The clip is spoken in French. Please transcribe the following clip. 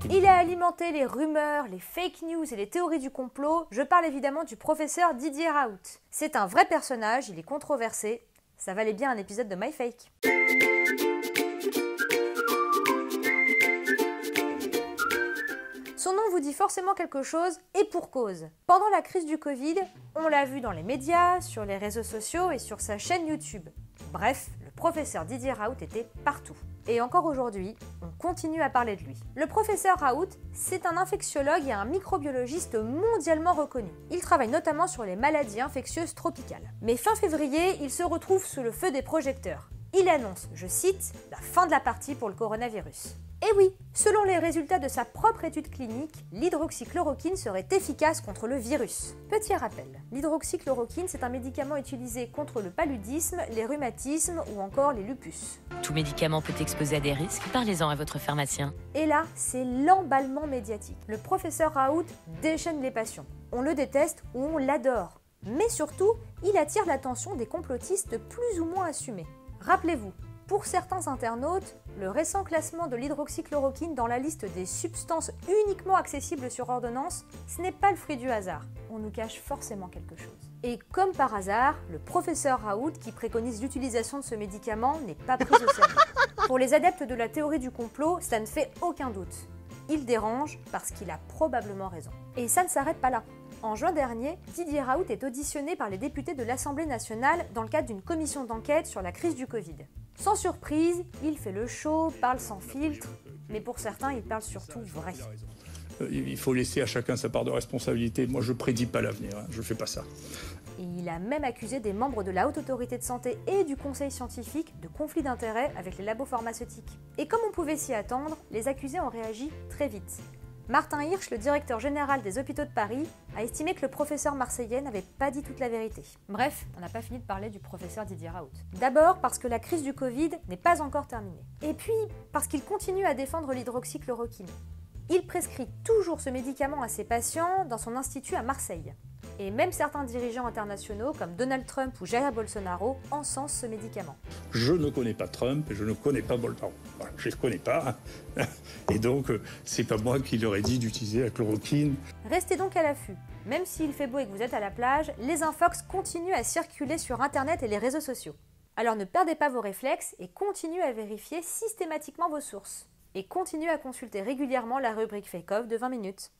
Il a alimenté les rumeurs, les fake news et les théories du complot. Je parle évidemment du professeur Didier Raoult. C'est un vrai personnage, il est controversé. Ça valait bien un épisode de MyFake. Son nom vous dit forcément quelque chose, et pour cause. Pendant la crise du Covid, on l'a vu dans les médias, sur les réseaux sociaux et sur sa chaîne YouTube. Bref, le professeur Didier Raoult était partout. Et encore aujourd'hui, on continue à parler de lui. Le professeur Raoult, c'est un infectiologue et un microbiologiste mondialement reconnu. Il travaille notamment sur les maladies infectieuses tropicales. Mais fin février, il se retrouve sous le feu des projecteurs. Il annonce, je cite, la fin de la partie pour le coronavirus. Et oui, selon les résultats de sa propre étude clinique, l'hydroxychloroquine serait efficace contre le virus. Petit rappel, l'hydroxychloroquine c'est un médicament utilisé contre le paludisme, les rhumatismes ou encore les lupus. Tout médicament peut exposer à des risques, parlez-en à votre pharmacien. Et là, c'est l'emballement médiatique. Le professeur Raoult déchaîne les passions. On le déteste ou on l'adore. Mais surtout, il attire l'attention des complotistes plus ou moins assumés. Rappelez-vous, pour certains internautes, le récent classement de l'hydroxychloroquine dans la liste des substances uniquement accessibles sur ordonnance, ce n'est pas le fruit du hasard. On nous cache forcément quelque chose. Et comme par hasard, le professeur Raoult qui préconise l'utilisation de ce médicament n'est pas pris au sérieux. Pour les adeptes de la théorie du complot, ça ne fait aucun doute. Il dérange parce qu'il a probablement raison. Et ça ne s'arrête pas là. En juin dernier, Didier Raoult est auditionné par les députés de l'Assemblée nationale dans le cadre d'une commission d'enquête sur la crise du Covid. Sans surprise, il fait le show, parle sans filtre, mais pour certains, il parle surtout vrai. Il faut laisser à chacun sa part de responsabilité. Moi, je prédis pas l'avenir, je ne fais pas ça. Et il a même accusé des membres de la Haute Autorité de Santé et du Conseil scientifique de conflit d'intérêts avec les labos pharmaceutiques. Et comme on pouvait s'y attendre, les accusés ont réagi très vite. Martin Hirsch, le directeur général des hôpitaux de Paris, a estimé que le professeur marseillais n'avait pas dit toute la vérité. Bref, on n'a pas fini de parler du professeur Didier Raoult. D'abord parce que la crise du Covid n'est pas encore terminée. Et puis parce qu'il continue à défendre l'hydroxychloroquine. Il prescrit toujours ce médicament à ses patients dans son institut à Marseille. Et même certains dirigeants internationaux comme Donald Trump ou Jair Bolsonaro encensent ce médicament. Je ne connais pas Trump et je ne connais pas Bolsonaro. Voilà, je ne les connais pas. Et donc, c'est pas moi qui leur ai dit d'utiliser la chloroquine. Restez donc à l'affût. Même s'il fait beau et que vous êtes à la plage, les infox continuent à circuler sur Internet et les réseaux sociaux. Alors ne perdez pas vos réflexes et continuez à vérifier systématiquement vos sources. Et continuez à consulter régulièrement la rubrique Fake Off de 20 minutes.